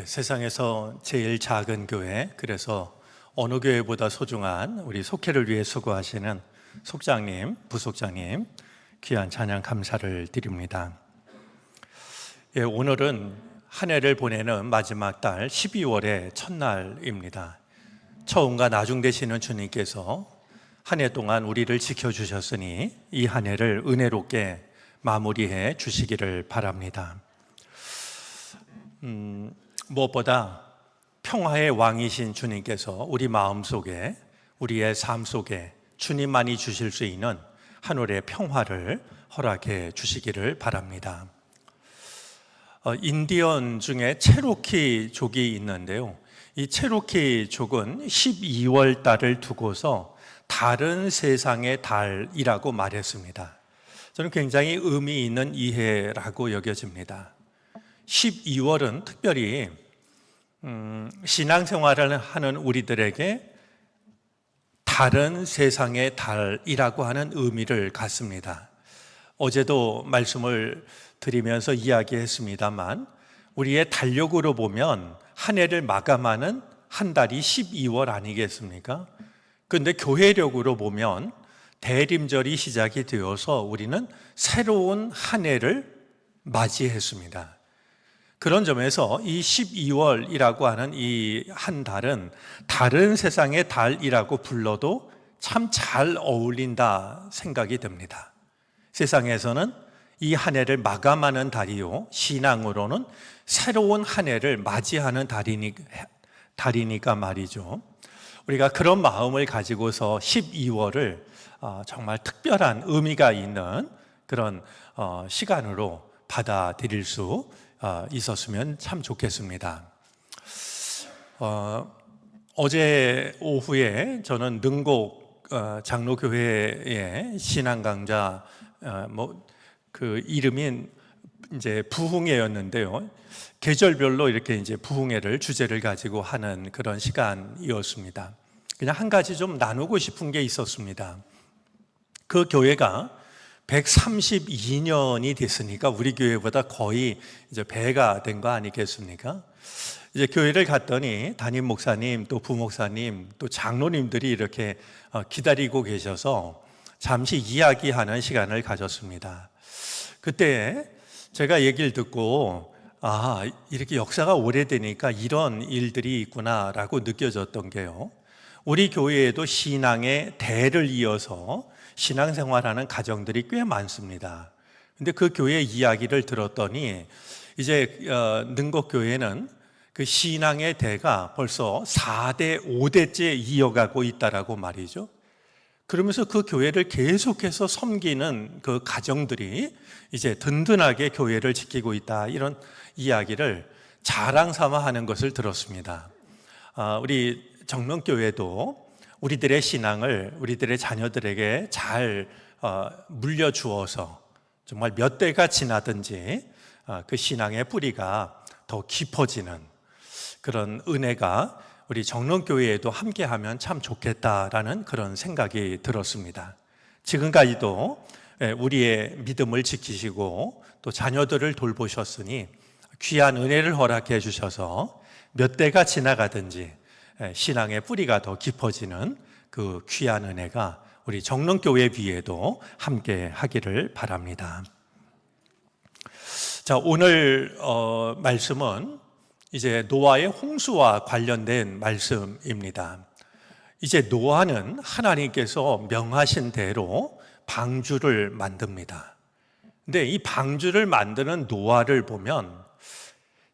세상에서 제일 작은 교회, 그래서 어느 교회보다 소중한 우리 속회를 위해 수고하시는 속장님, 부속장님 귀한 찬양 감사를 드립니다. 오늘은 한 해를 보내는 마지막 달 12월의 첫날입니다. 처음과 나중 되시는 주님께서 한 해 동안 우리를 지켜주셨으니 이 한 해를 은혜롭게 마무리해 주시기를 바랍니다. 무엇보다 평화의 왕이신 주님께서 우리 마음속에, 우리의 삶 속에 주님만이 주실 수 있는 한올의 평화를 허락해 주시기를 바랍니다. 인디언 중에 체로키족이 있는데요, 이 체로키족은 12월 달을 두고서 다른 세상의 달이라고 말했습니다. 저는 굉장히 의미 있는 이해라고 여겨집니다. 12월은 특별히 신앙생활을 하는 우리들에게 다른 세상의 달이라고 하는 의미를 갖습니다. 어제도 말씀을 드리면서 이야기했습니다만, 우리의 달력으로 보면 한 해를 마감하는 한 달이 12월 아니겠습니까? 그런데 교회력으로 보면 대림절이 시작이 되어서 우리는 새로운 한 해를 맞이했습니다. 그런 점에서 이 12월이라고 하는 이 한 달은 다른 세상의 달이라고 불러도 참 잘 어울린다 생각이 듭니다. 세상에서는 이 한 해를 마감하는 달이요, 신앙으로는 새로운 한 해를 맞이하는 달이니까 말이죠. 우리가 그런 마음을 가지고서 12월을 정말 특별한 의미가 있는 그런 시간으로 받아들일 수 있었으면 참 좋겠습니다. 어제 오후에 저는 능곡 장로교회의 신앙 강좌 그 이름이 이제 부흥회였는데요, 계절별로 이렇게 이제 부흥회를 주제를 가지고 하는 그런 시간이었습니다. 그냥 한 가지 좀 나누고 싶은 게 있었습니다. 그 교회가 132년이 됐으니까 우리 교회보다 거의 이제 배가 된 거 아니겠습니까? 이제 교회를 갔더니 담임 목사님, 또 부목사님, 또 장로님들이 이렇게 기다리고 계셔서 잠시 이야기하는 시간을 가졌습니다. 그때 제가 얘기를 듣고 이렇게 역사가 오래되니까 이런 일들이 있구나라고 느껴졌던 게요, 우리 교회에도 신앙의 대를 이어서 신앙생활하는 가정들이 꽤 많습니다. 근데 그 교회 이야기를 들었더니 이제 능곡교회는 그 신앙의 대가 벌써 4대, 5대째 이어가고 있다라고 말이죠. 그러면서 그 교회를 계속해서 섬기는 그 가정들이 이제 든든하게 교회를 지키고 있다, 이런 이야기를 자랑 삼아 하는 것을 들었습니다. 우리 정명교회도 우리들의 신앙을 우리들의 자녀들에게 잘 물려주어서 정말 몇 대가 지나든지 그 신앙의 뿌리가 더 깊어지는 그런 은혜가 우리 정론교회에도 함께하면 참 좋겠다라는 그런 생각이 들었습니다. 지금까지도 우리의 믿음을 지키시고 또 자녀들을 돌보셨으니 귀한 은혜를 허락해 주셔서 몇 대가 지나가든지 신앙의 뿌리가 더 깊어지는 그 귀한 은혜가 우리 정론교회 위에도 함께 하기를 바랍니다. 자, 오늘 말씀은 이제 노아의 홍수와 관련된 말씀입니다. 이제 노아는 하나님께서 명하신 대로 방주를 만듭니다. 근데 이 방주를 만드는 노아를 보면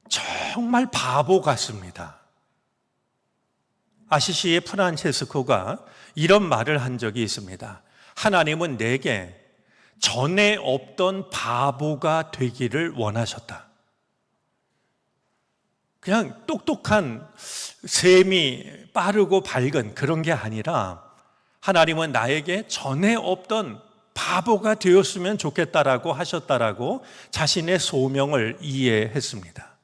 정말 바보 같습니다. 아시시의 프란체스코가 이런 말을 한 적이 있습니다. 하나님은 내게 전에 없던 바보가 되기를 원하셨다. 그냥 똑똑한 셈이 빠르고 밝은 그런 게 아니라 하나님은 나에게 전에 없던 바보가 되었으면 좋겠다라고 하셨다라고 자신의 소명을 이해했습니다.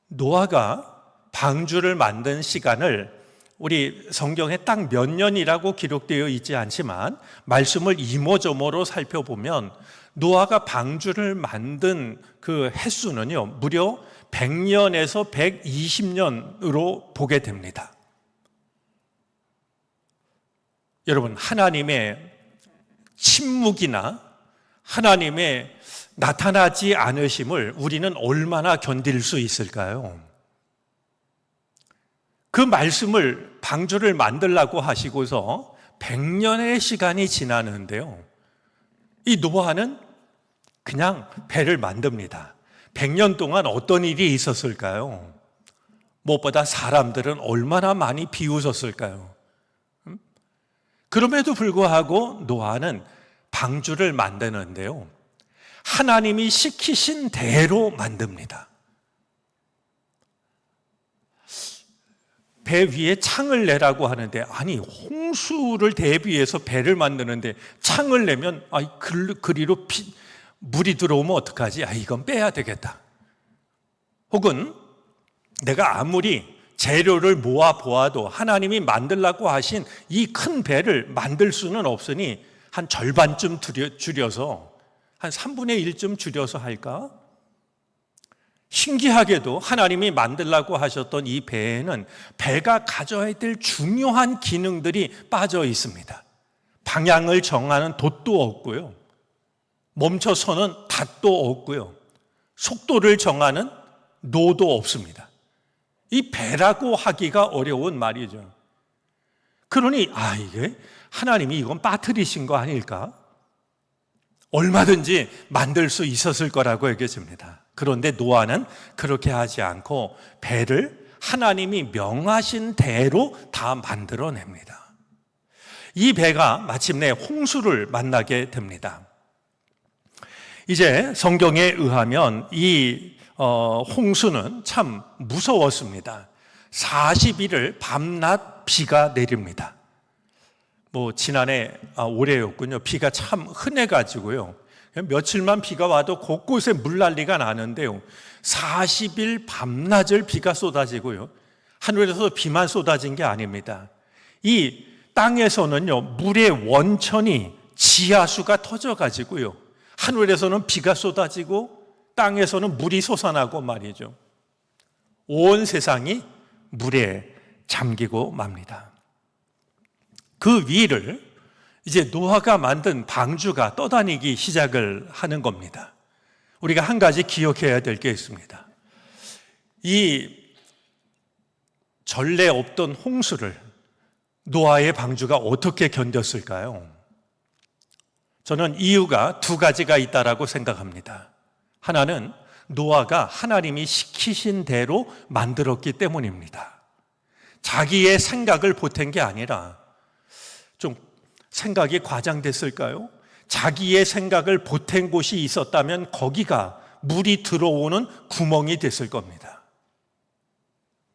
노아가 방주를 만든 시간을 우리 성경에 딱 몇 년이라고 기록되어 있지 않지만 말씀을 이모저모로 살펴보면 노아가 방주를 만든 그 횟수는요, 무려 100년에서 120년으로 보게 됩니다. 여러분, 하나님의 침묵이나 하나님의 나타나지 않으심을 우리는 얼마나 견딜 수 있을까요? 그 말씀을 방주를 만들라고 하시고서 100년의 시간이 지나는데요, 이 노아는 그냥 배를 만듭니다. 100년 동안 어떤 일이 있었을까요? 무엇보다 사람들은 얼마나 많이 비웃었을까요? 그럼에도 불구하고 노아는 방주를 만드는데요, 하나님이 시키신 대로 만듭니다. 배 위에 창을 내라고 하는데, 아니 홍수를 대비해서 배를 만드는데 창을 내면 그리로 물이 들어오면 어떡하지? 이건 빼야 되겠다. 혹은 내가 아무리 재료를 모아 보아도 하나님이 만들라고 하신 이 큰 배를 만들 수는 없으니 한 절반쯤 줄여서, 한 3분의 1쯤 줄여서 할까? 신기하게도 하나님이 만들라고 하셨던 이 배에는 배가 가져야 될 중요한 기능들이 빠져 있습니다. 방향을 정하는 돛도 없고요, 멈춰서는 닷도 없고요, 속도를 정하는 노도 없습니다. 이 배라고 하기가 어려운 말이죠. 그러니 이게 하나님이 이건 빠뜨리신 거 아닐까? 얼마든지 만들 수 있었을 거라고 여겨집니다. 그런데 노아는 그렇게 하지 않고 배를 하나님이 명하신 대로 다 만들어냅니다. 이 배가 마침내 홍수를 만나게 됩니다. 이제 성경에 의하면 이 홍수는 참 무서웠습니다. 40일을 밤낮 비가 내립니다. 지난해 올해였군요. 비가 참 흔해가지고요, 며칠만 비가 와도 곳곳에 물난리가 나는데요, 40일 밤낮을 비가 쏟아지고요, 하늘에서 비만 쏟아진 게 아닙니다. 이 땅에서는요, 물의 원천이 지하수가 터져가지고요, 하늘에서는 비가 쏟아지고 땅에서는 물이 솟아나고 말이죠. 온 세상이 물에 잠기고 맙니다. 그 위를 이제 노아가 만든 방주가 떠다니기 시작을 하는 겁니다. 우리가 한 가지 기억해야 될 게 있습니다. 이 전례 없던 홍수를 노아의 방주가 어떻게 견뎠을까요? 저는 이유가 두 가지가 있다라고 생각합니다. 하나는 노아가 하나님이 시키신 대로 만들었기 때문입니다. 자기의 생각을 보탠 게 아니라, 좀 생각이 과장됐을까요? 자기의 생각을 보탠 곳이 있었다면 거기가 물이 들어오는 구멍이 됐을 겁니다.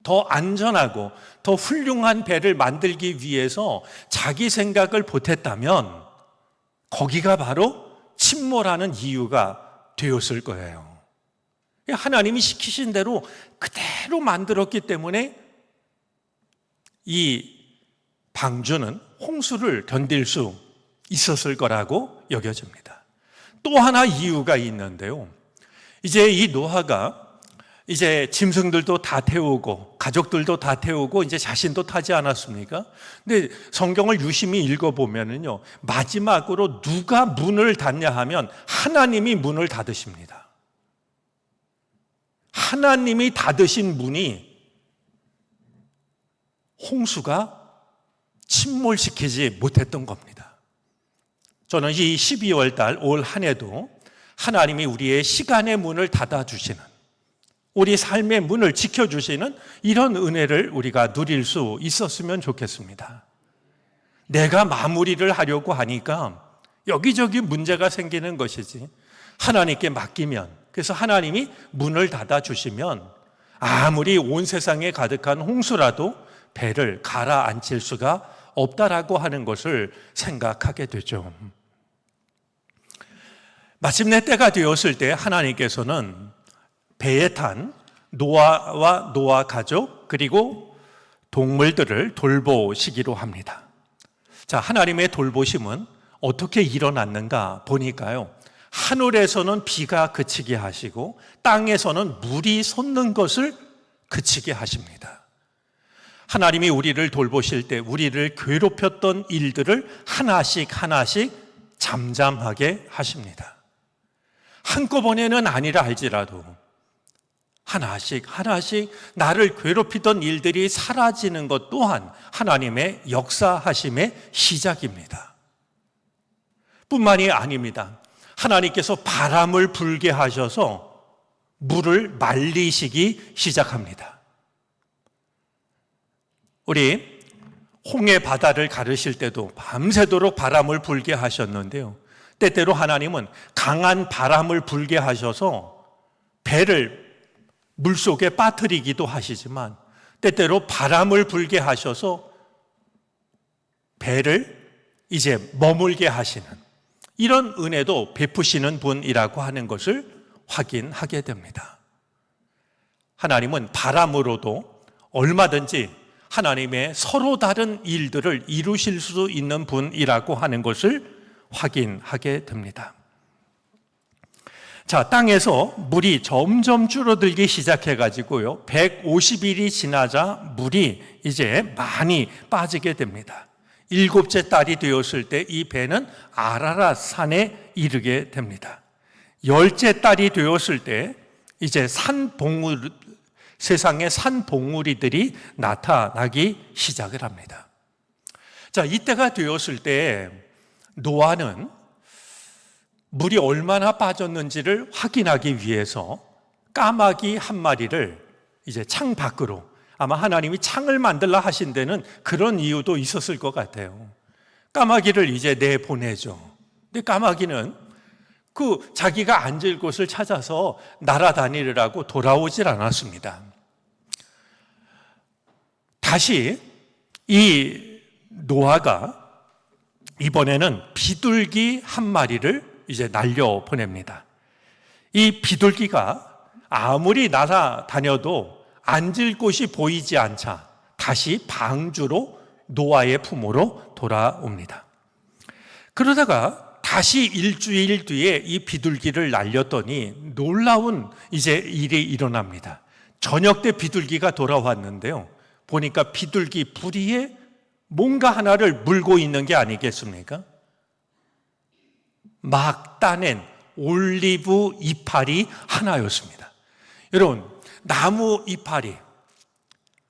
더 안전하고 더 훌륭한 배를 만들기 위해서 자기 생각을 보탰다면 거기가 바로 침몰하는 이유가 되었을 거예요. 하나님이 시키신 대로 그대로 만들었기 때문에 이 방주는 홍수를 견딜 수 있었을 거라고 여겨집니다. 또 하나 이유가 있는데요, 이제 이 노아가 이제 짐승들도 다 태우고 가족들도 다 태우고 이제 자신도 타지 않았습니까? 근데 성경을 유심히 읽어보면은요, 마지막으로 누가 문을 닫냐 하면 하나님이 문을 닫으십니다. 하나님이 닫으신 문이 홍수가 침몰시키지 못했던 겁니다. 저는 이 12월 달 올 한 해도 하나님이 우리의 시간의 문을 닫아주시는, 우리 삶의 문을 지켜주시는 이런 은혜를 우리가 누릴 수 있었으면 좋겠습니다. 내가 마무리를 하려고 하니까 여기저기 문제가 생기는 것이지, 하나님께 맡기면, 그래서 하나님이 문을 닫아주시면 아무리 온 세상에 가득한 홍수라도 배를 가라앉힐 수가 없다라고 하는 것을 생각하게 되죠. 마침내 때가 되었을 때 하나님께서는 배에 탄 노아와 노아 가족, 그리고 동물들을 돌보시기로 합니다. 자, 하나님의 돌보심은 어떻게 일어났는가 보니까요, 하늘에서는 비가 그치게 하시고 땅에서는 물이 솟는 것을 그치게 하십니다. 하나님이 우리를 돌보실 때 우리를 괴롭혔던 일들을 하나씩 잠잠하게 하십니다. 한꺼번에는 아니라 할지라도 하나씩 나를 괴롭히던 일들이 사라지는 것 또한 하나님의 역사하심의 시작입니다. 뿐만이 아닙니다. 하나님께서 바람을 불게 하셔서 물을 말리시기 시작합니다. 우리 홍해 바다를 가르실 때도 밤새도록 바람을 불게 하셨는데요, 때때로 하나님은 강한 바람을 불게 하셔서 배를 물속에 빠뜨리기도 하시지만 때때로 바람을 불게 하셔서 배를 이제 머물게 하시는 이런 은혜도 베푸시는 분이라고 하는 것을 확인하게 됩니다. 하나님은 바람으로도 얼마든지 하나님의 서로 다른 일들을 이루실 수 있는 분이라고 하는 것을 확인하게 됩니다. 자, 땅에서 물이 점점 줄어들기 시작해가지고요, 150일이 지나자 물이 이제 많이 빠지게 됩니다. 7째 달이 되었을 때 이 배는 아라랏 산에 이르게 됩니다. 10째 달이 되었을 때 이제 세상에 산봉우리들이 나타나기 시작을 합니다. 자, 이때가 되었을 때 노아는 물이 얼마나 빠졌는지를 확인하기 위해서 까마귀 한 마리를 이제 창 밖으로, 아마 하나님이 창을 만들라 하신 데는 그런 이유도 있었을 것 같아요. 까마귀를 이제 내보내죠. 근데 까마귀는 자기가 앉을 곳을 찾아서 날아다니느라고 돌아오질 않았습니다. 다시 이 노아가 이번에는 비둘기 한 마리를 이제 날려 보냅니다. 이 비둘기가 아무리 날아다녀도 앉을 곳이 보이지 않자 다시 방주로 노아의 품으로 돌아옵니다. 그러다가 다시 일주일 뒤에 이 비둘기를 날렸더니 놀라운 이제 일이 일어납니다. 저녁 때 비둘기가 돌아왔는데요, 보니까 비둘기 부리에 뭔가 하나를 물고 있는 게 아니겠습니까? 막 따낸 올리브 이파리 하나였습니다. 여러분, 나무 이파리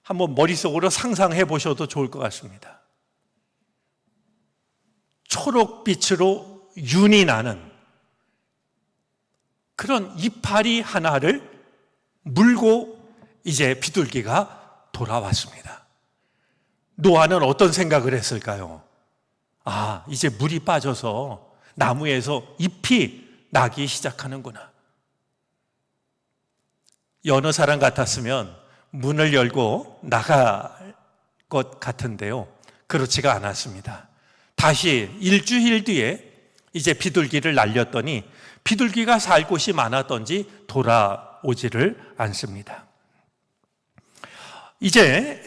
한번 머릿속으로 상상해 보셔도 좋을 것 같습니다. 초록빛으로 윤이 나는 그런 이파리 하나를 물고 이제 비둘기가 돌아왔습니다. 노아는 어떤 생각을 했을까요? 아, 이제 물이 빠져서 나무에서 잎이 나기 시작하는구나. 여느 사람 같았으면 문을 열고 나갈 것 같은데요, 그렇지가 않았습니다. 다시 일주일 뒤에 이제 비둘기를 날렸더니 비둘기가 살 곳이 많았던지 돌아오지를 않습니다. 이제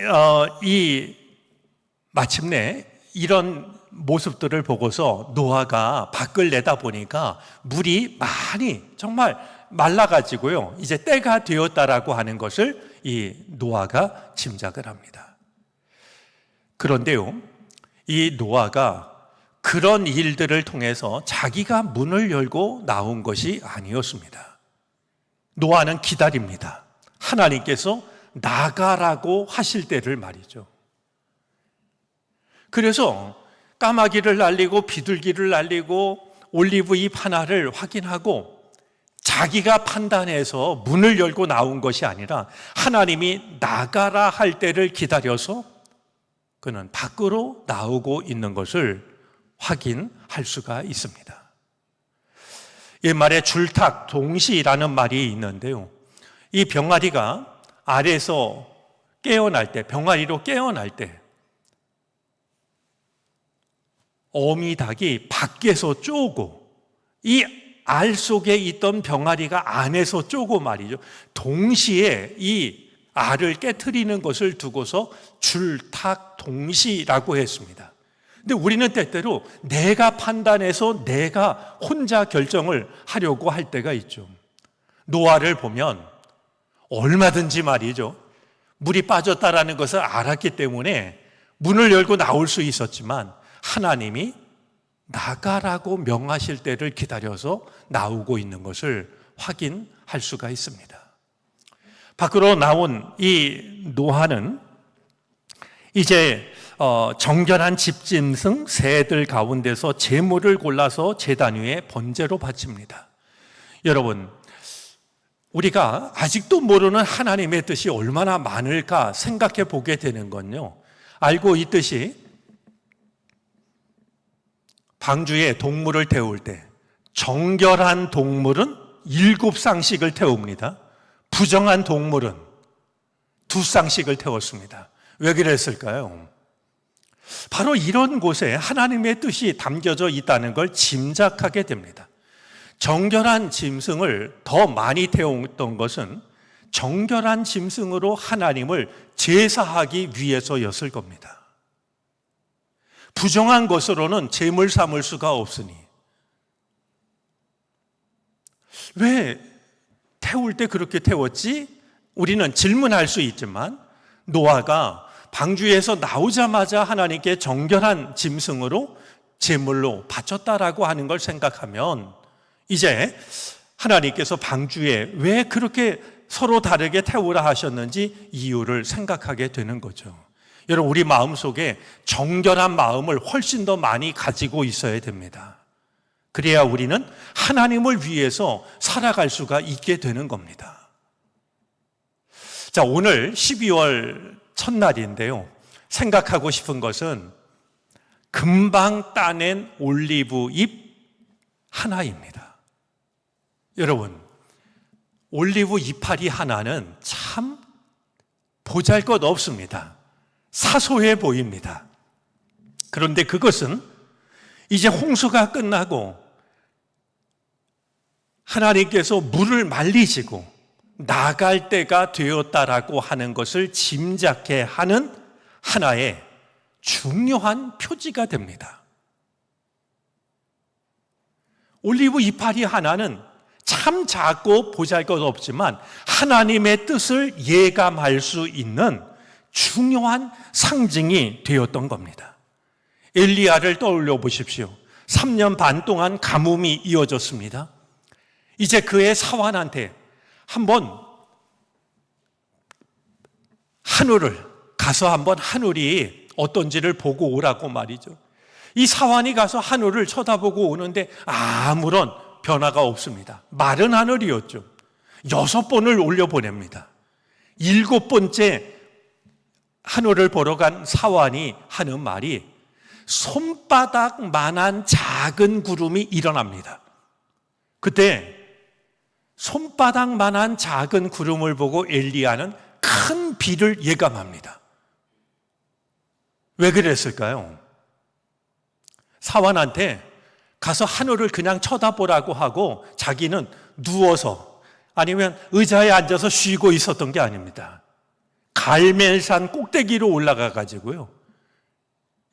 마침내 이런 모습들을 보고서 노아가 밖을 내다보니까 물이 많이 정말 말라가지고요, 이제 때가 되었다라고 하는 것을 이 노아가 짐작을 합니다. 그런데요, 이 노아가 그런 일들을 통해서 자기가 문을 열고 나온 것이 아니었습니다. 노아는 기다립니다. 하나님께서 나가라고 하실 때를 말이죠. 그래서 까마귀를 날리고 비둘기를 날리고 올리브잎 하나를 확인하고 자기가 판단해서 문을 열고 나온 것이 아니라 하나님이 나가라 할 때를 기다려서 그는 밖으로 나오고 있는 것을 확인할 수가 있습니다. 옛말에 줄탁 동시라는 말이 있는데요, 이 병아리가 알에서 깨어날 때, 병아리로 깨어날 때 어미닭이 밖에서 쪼고 이 알 속에 있던 병아리가 안에서 쪼고 말이죠, 동시에 이 알을 깨트리는 것을 두고서 줄탁동시라고 했습니다. 근데 우리는 때때로 내가 판단해서 내가 혼자 결정을 하려고 할 때가 있죠. 노아를 보면 얼마든지 말이죠, 물이 빠졌다라는 것을 알았기 때문에 문을 열고 나올 수 있었지만 하나님이 나가라고 명하실 때를 기다려서 나오고 있는 것을 확인할 수가 있습니다. 밖으로 나온 이 노아는 이제 정결한 집짐승 새들 가운데서 제물을 골라서 제단 위에 번제로 바칩니다. 여러분, 우리가 아직도 모르는 하나님의 뜻이 얼마나 많을까 생각해 보게 되는 건요, 알고 있듯이 방주에 동물을 태울 때 정결한 동물은 7쌍씩을 태웁니다. 부정한 동물은 2쌍씩을 태웠습니다. 왜 그랬을까요? 바로 이런 곳에 하나님의 뜻이 담겨져 있다는 걸 짐작하게 됩니다. 정결한 짐승을 더 많이 태웠던 것은 정결한 짐승으로 하나님을 제사하기 위해서였을 겁니다. 부정한 것으로는 제물 삼을 수가 없으니. 왜 태울 때 그렇게 태웠지? 우리는 질문할 수 있지만 노아가 방주에서 나오자마자 하나님께 정결한 짐승으로 제물로 바쳤다라고 하는 걸 생각하면 이제 하나님께서 방주에 왜 그렇게 서로 다르게 태우라 하셨는지 이유를 생각하게 되는 거죠. 여러분, 우리 마음속에 정결한 마음을 훨씬 더 많이 가지고 있어야 됩니다. 그래야 우리는 하나님을 위해서 살아갈 수가 있게 되는 겁니다. 자, 오늘 12월 첫날인데요, 생각하고 싶은 것은 금방 따낸 올리브 잎 하나입니다. 여러분, 올리브 이파리 하나는 참 보잘것 없습니다. 사소해 보입니다. 그런데 그것은 이제 홍수가 끝나고 하나님께서 물을 말리시고 나갈 때가 되었다라고 하는 것을 짐작해 하는 하나의 중요한 표지가 됩니다. 올리브 이파리 하나는 참 작고 보잘것없지만 하나님의 뜻을 예감할 수 있는 중요한 상징이 되었던 겁니다. 엘리야를 떠올려 보십시오. 3년 반 동안 가뭄이 이어졌습니다. 이제 그의 사환한테 한번 가서 한번 하늘이 어떤지를 보고 오라고 말이죠. 이 사환이 가서 하늘을 쳐다보고 오는데 아무런 변화가 없습니다. 마른 하늘이었죠. 6번을 올려보냅니다. 7번째 하늘을 보러 간 사환이 하는 말이 손바닥만한 작은 구름이 일어납니다. 그때 손바닥만한 작은 구름을 보고 엘리야는 큰 비를 예감합니다. 왜 그랬을까요? 사환한테 가서 하늘을 그냥 쳐다보라고 하고 자기는 누워서 아니면 의자에 앉아서 쉬고 있었던 게 아닙니다. 갈멜산 꼭대기로 올라가 가지고요,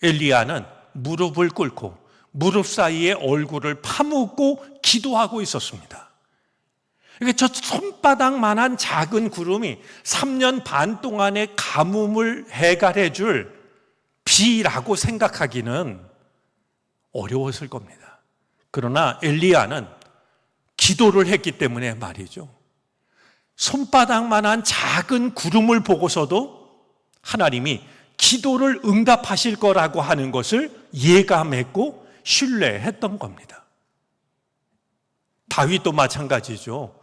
엘리야는 무릎을 꿇고 무릎 사이에 얼굴을 파묻고 기도하고 있었습니다. 그러니까 저 손바닥만한 작은 구름이 3년 반 동안의 가뭄을 해결해 줄 비라고 생각하기는 어려웠을 겁니다. 그러나 엘리야는 기도를 했기 때문에 말이죠, 손바닥만한 작은 구름을 보고서도 하나님이 기도를 응답하실 거라고 하는 것을 예감했고 신뢰했던 겁니다. 다윗도 마찬가지죠.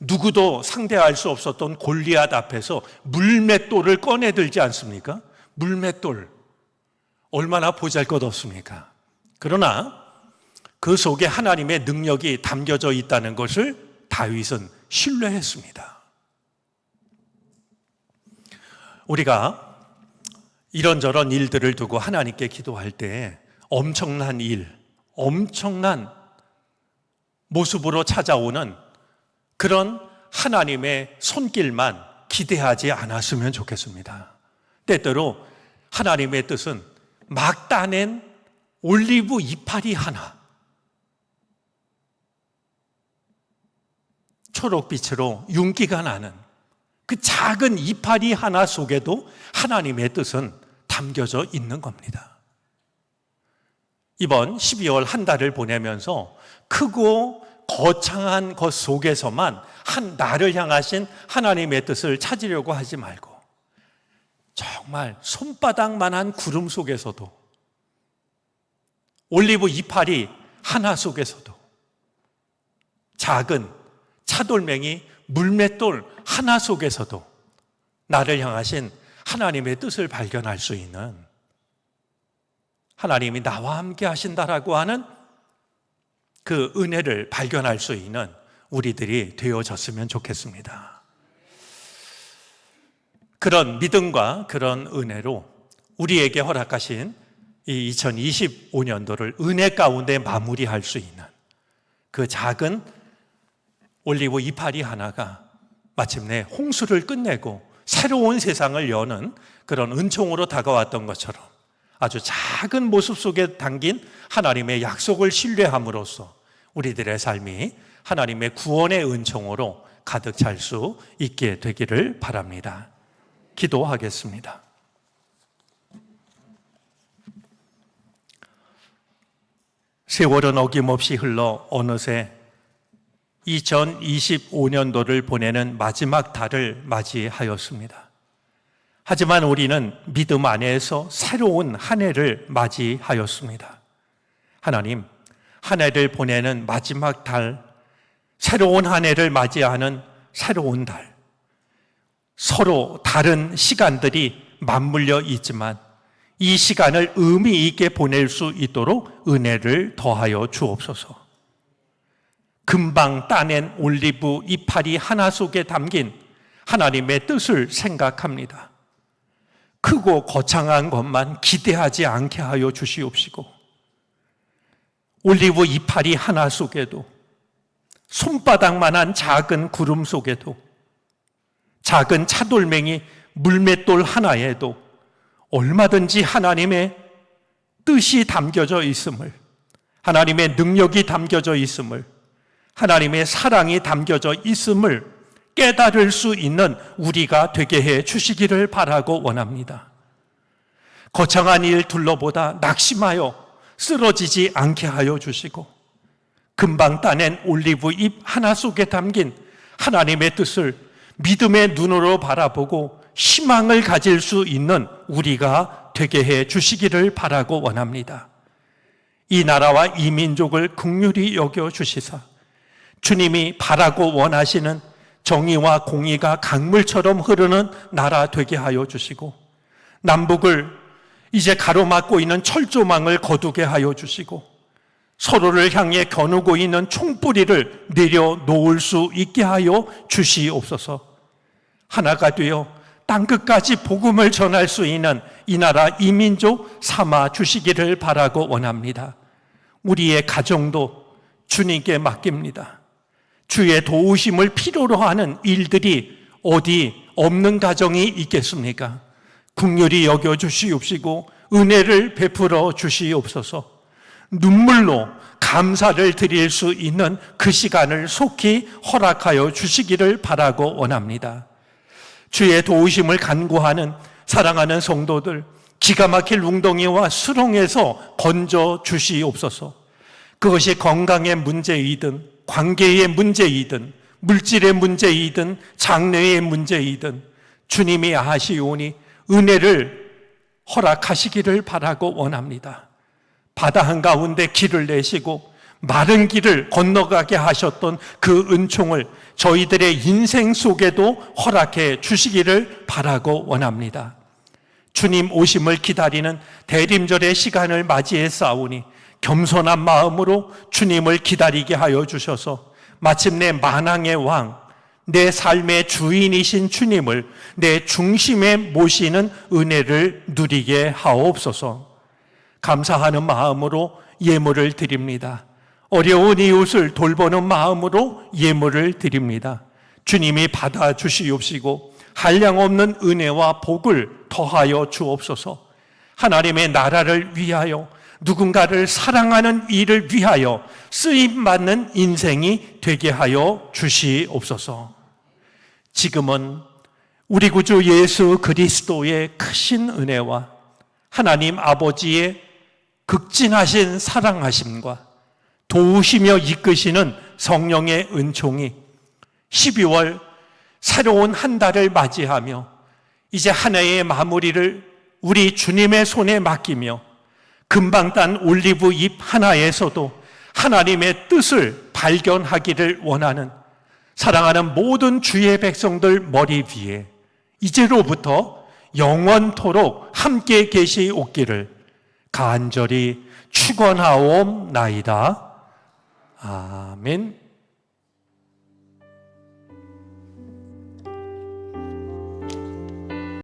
누구도 상대할 수 없었던 골리앗 앞에서 물맷돌을 꺼내들지 않습니까? 물맷돌 얼마나 보잘것없습니까? 그러나 그 속에 하나님의 능력이 담겨져 있다는 것을 다윗은 신뢰했습니다. 우리가 이런저런 일들을 두고 하나님께 기도할 때 엄청난 일, 엄청난 모습으로 찾아오는 그런 하나님의 손길만 기대하지 않았으면 좋겠습니다. 때때로 하나님의 뜻은 막 따낸 올리브 이파리 하나, 초록빛으로 윤기가 나는 그 작은 이파리 하나 속에도 하나님의 뜻은 담겨져 있는 겁니다. 이번 12월 한 달을 보내면서 크고 거창한 것 속에서만 나를 향하신 하나님의 뜻을 찾으려고 하지 말고 정말 손바닥만한 구름 속에서도, 올리브 이파리 하나 속에서도, 작은 차돌맹이 물맷돌 하나 속에서도 나를 향하신 하나님의 뜻을 발견할 수 있는, 하나님이 나와 함께 하신다라고 하는 그 은혜를 발견할 수 있는 우리들이 되어졌으면 좋겠습니다. 그런 믿음과 그런 은혜로 우리에게 허락하신 이 2025년도를 은혜 가운데 마무리할 수 있는 그 작은 올리브 이파리 하나가 마침내 홍수를 끝내고 새로운 세상을 여는 그런 은총으로 다가왔던 것처럼 아주 작은 모습 속에 담긴 하나님의 약속을 신뢰함으로써 우리들의 삶이 하나님의 구원의 은총으로 가득 찰 수 있게 되기를 바랍니다. 기도하겠습니다. 세월은 어김없이 흘러 어느새 2025년도를 보내는 마지막 달을 맞이하였습니다. 하지만 우리는 믿음 안에서 새로운 한 해를 맞이하였습니다. 하나님, 한 해를 보내는 마지막 달, 새로운 한 해를 맞이하는 새로운 달, 서로 다른 시간들이 맞물려 있지만 이 시간을 의미 있게 보낼 수 있도록 은혜를 더하여 주옵소서. 금방 따낸 올리브 이파리 하나 속에 담긴 하나님의 뜻을 생각합니다. 크고 거창한 것만 기대하지 않게 하여 주시옵시고, 올리브 이파리 하나 속에도, 손바닥만한 작은 구름 속에도, 작은 차돌맹이 물맷돌 하나에도 얼마든지 하나님의 뜻이 담겨져 있음을, 하나님의 능력이 담겨져 있음을, 하나님의 사랑이 담겨져 있음을 깨달을 수 있는 우리가 되게 해 주시기를 바라고 원합니다. 거창한 일 둘러보다 낙심하여 쓰러지지 않게 하여 주시고, 금방 따낸 올리브 잎 하나 속에 담긴 하나님의 뜻을 믿음의 눈으로 바라보고 희망을 가질 수 있는 우리가 되게 해 주시기를 바라고 원합니다. 이 나라와 이 민족을 긍휼히 여겨 주시사 주님이 바라고 원하시는 정의와 공의가 강물처럼 흐르는 나라 되게 하여 주시고, 남북을 이제 가로막고 있는 철조망을 거두게 하여 주시고, 서로를 향해 겨누고 있는 총뿌리를 내려놓을 수 있게 하여 주시옵소서. 하나가 되어 땅끝까지 복음을 전할 수 있는 이 나라 이 민족 삼아 주시기를 바라고 원합니다. 우리의 가정도 주님께 맡깁니다. 주의 도우심을 필요로 하는 일들이 어디 없는 가정이 있겠습니까? 긍휼히 여겨 주시옵시고 은혜를 베풀어 주시옵소서. 눈물로 감사를 드릴 수 있는 그 시간을 속히 허락하여 주시기를 바라고 원합니다. 주의 도우심을 간구하는 사랑하는 성도들, 기가 막힐 웅덩이와 수렁에서 건져 주시옵소서. 그것이 건강의 문제이든 관계의 문제이든 물질의 문제이든 장래의 문제이든 주님이 아시오니 은혜를 허락하시기를 바라고 원합니다. 바다 한가운데 길을 내시고 마른 길을 건너가게 하셨던 그 은총을 저희들의 인생 속에도 허락해 주시기를 바라고 원합니다. 주님 오심을 기다리는 대림절의 시간을 맞이했사오니 겸손한 마음으로 주님을 기다리게 하여 주셔서 마침내 만왕의 왕, 내 삶의 주인이신 주님을 내 중심에 모시는 은혜를 누리게 하옵소서. 감사하는 마음으로 예물을 드립니다. 어려운 이웃을 돌보는 마음으로 예물을 드립니다. 주님이 받아주시옵시고 한량없는 은혜와 복을 더하여 주옵소서. 하나님의 나라를 위하여 누군가를 사랑하는 일을 위하여 쓰임받는 인생이 되게 하여 주시옵소서. 지금은 우리 구주 예수 그리스도의 크신 은혜와 하나님 아버지의 극진하신 사랑하심과 도우시며 이끄시는 성령의 은총이 12월 새로운 한 달을 맞이하며 이제 한 해의 마무리를 우리 주님의 손에 맡기며 금방 딴 올리브 잎 하나에서도 하나님의 뜻을 발견하기를 원하는 사랑하는 모든 주의 백성들 머리 위에 이제로부터 영원토록 함께 계시옵기를 간절히 축원하옵나이다. 아멘.